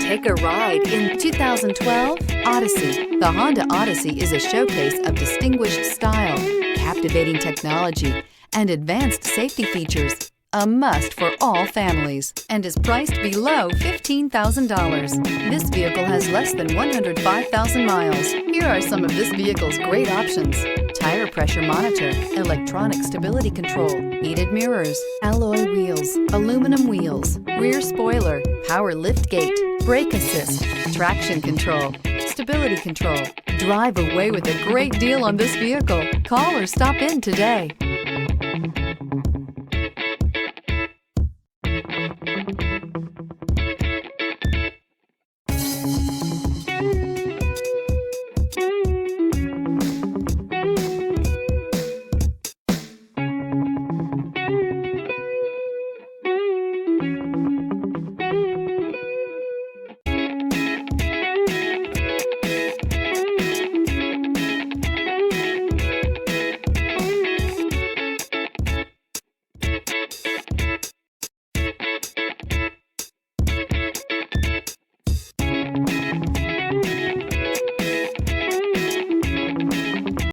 Take a ride in 2012 Odyssey. The Honda Odyssey is a showcase of distinguished style, captivating technology, and advanced safety features. A must for all families, and is priced below $15,000. This vehicle has less than 105,000 miles. Here are some of this vehicle's great options: tire pressure monitor, electronic stability control, heated mirrors, alloy wheels, aluminum wheels, rear spoiler, power lift gate, brake assist, traction control, stability control. Drive away with a great deal on this vehicle. Call or stop in today.